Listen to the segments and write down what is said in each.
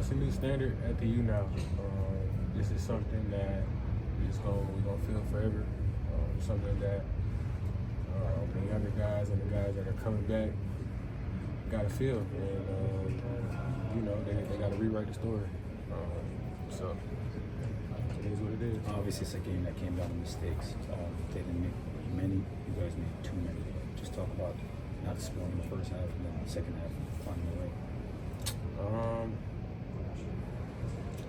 it's a new standard at the U now. This is something that we're gonna feel forever. Something that the younger guys and the guys that are coming back gotta feel, and they gotta rewrite the story. So it is what it is. Obviously, it's a game that came down to mistakes. They didn't make many. You guys made too many. Just talk about not scoring the first half and then the second half finding a way.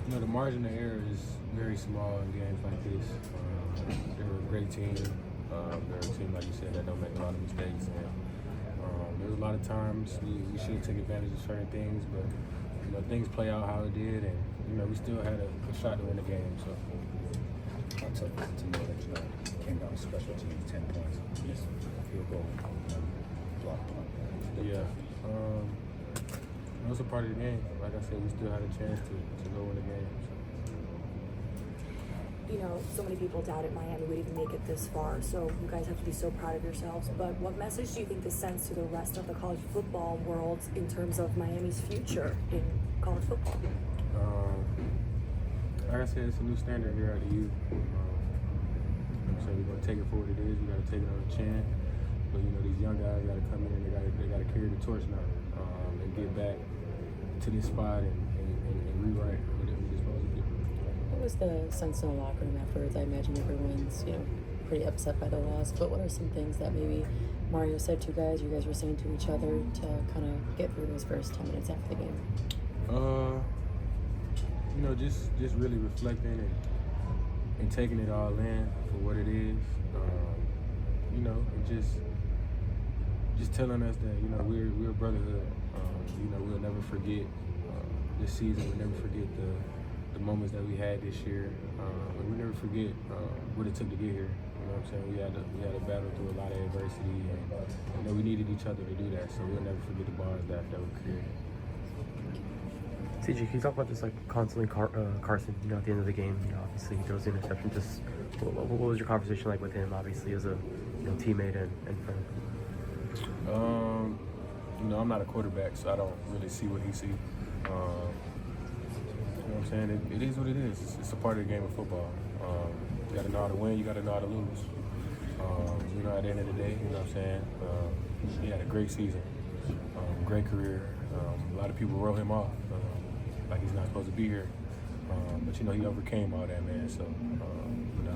The margin of error is very small in games like this. They're a great team. They're a team, like you said, that don't make a lot of mistakes. And there's a lot of times we should take advantage of certain things, but things play out how it did, and we still had a shot to win the game. So I'll tell you to know that you came down with special teams, 10 points. Yes. Field goal, block punt. Yeah. It was a part of the game. Like I said, we still had a chance to go win the game. So many people doubted Miami would even make it this far, so you guys have to be so proud of yourselves. But what message do you think this sends to the rest of the college football world in terms of Miami's future in college football? Like I said, it's a new standard here at the U. So we're gonna take it for what it is. We gotta take it on the chin. But these young guys gotta come in and they gotta carry the torch now and get back to this spot and rewrite what they're supposed to do. What was the sense in the locker room afterwards? I imagine everyone's, pretty upset by the loss, but what are some things that maybe Mario said to you guys were saying to each other to kind of get through those first 10 minutes after the game? Just really reflecting and taking it all in for what it is. And just telling us that, we're a brotherhood. We'll never forget this season. We'll never forget the moments that we had this year. And we'll never forget what it took to get here. You know what I'm saying? We had to battle through a lot of adversity, and we needed each other to do that. So we'll never forget the bonds that were created. CJ, can you talk about just constantly Carson, at the end of the game, obviously he throws the interception. Just what was your conversation like with him, obviously as a teammate and friend? I'm not a quarterback, so I don't really see what he sees. You know what I'm saying? It is what it is. It's a part of the game of football. You got to know how to win. You got to know how to lose. At the end of the day, you know what I'm saying? He had a great season, great career. A lot of people wrote him off, like he's not supposed to be here. But he overcame all that, man. So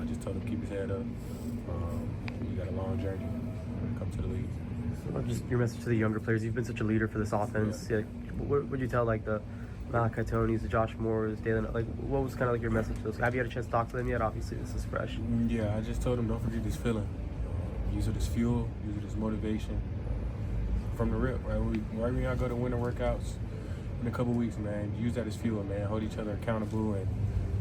I just told him to keep his head up. You got a long journey when it comes to the league. Just your message to the younger players. You've been such a leader for this offense. Yeah. What would you tell the Malachi Tonys, the Josh Moores, Dalen? What was kind of your message to those? Have you had a chance to talk to them yet? Obviously, this is fresh. Yeah, I just told them don't forget this feeling. Use it as fuel. Use it as motivation. From the rip, right? Wherever y'all go to winter workouts in a couple weeks, man, use that as fuel, man. Hold each other accountable and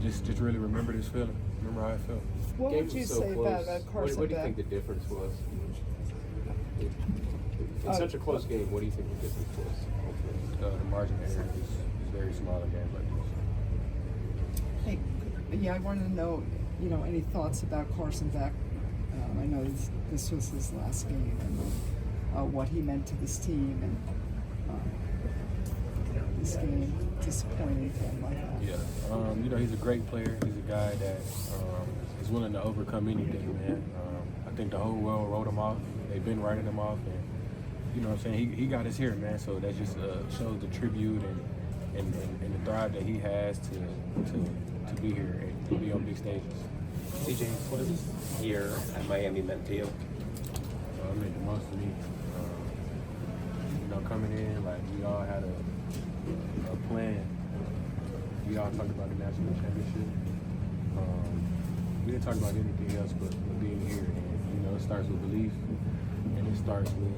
just really remember this feeling. Remember how it felt. What would you say about Carson Beck? What do you think the difference was? In such a close game, what do you think the difference was? The margin of error is very small in games like this. Hey, I wanted to know, any thoughts about Carson Beck? I know this was his last game, and what he meant to this team, and this game disappointing for him like that. Yeah, he's a great player. He's a guy that is willing to overcome anything, man. I think the whole world wrote him off. They've been writing him off, and you know what I'm saying? He got us here, man. So that just shows the tribute and the drive that he has to be here and to be on big stages. CJ, what has this year at Miami meant to you? It meant the most to me. Coming in, we all had a plan. We all talked about the national championship. We didn't talk about anything else but being here. And, it starts with belief, and it starts with,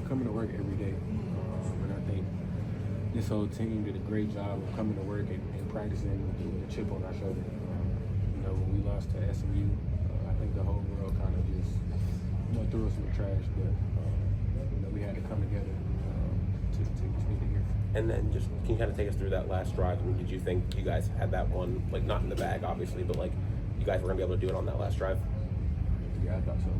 coming to work every day. And I think this whole team did a great job of coming to work and practicing with a chip on our shoulder. When we lost to SMU, I think the whole world kind of just threw us in the trash, but we had to come together to get here. And then just, can you kind of take us through that last drive? Did you think you guys had that one, not in the bag, obviously, but you guys were going to be able to do it on that last drive? Yeah, I thought so.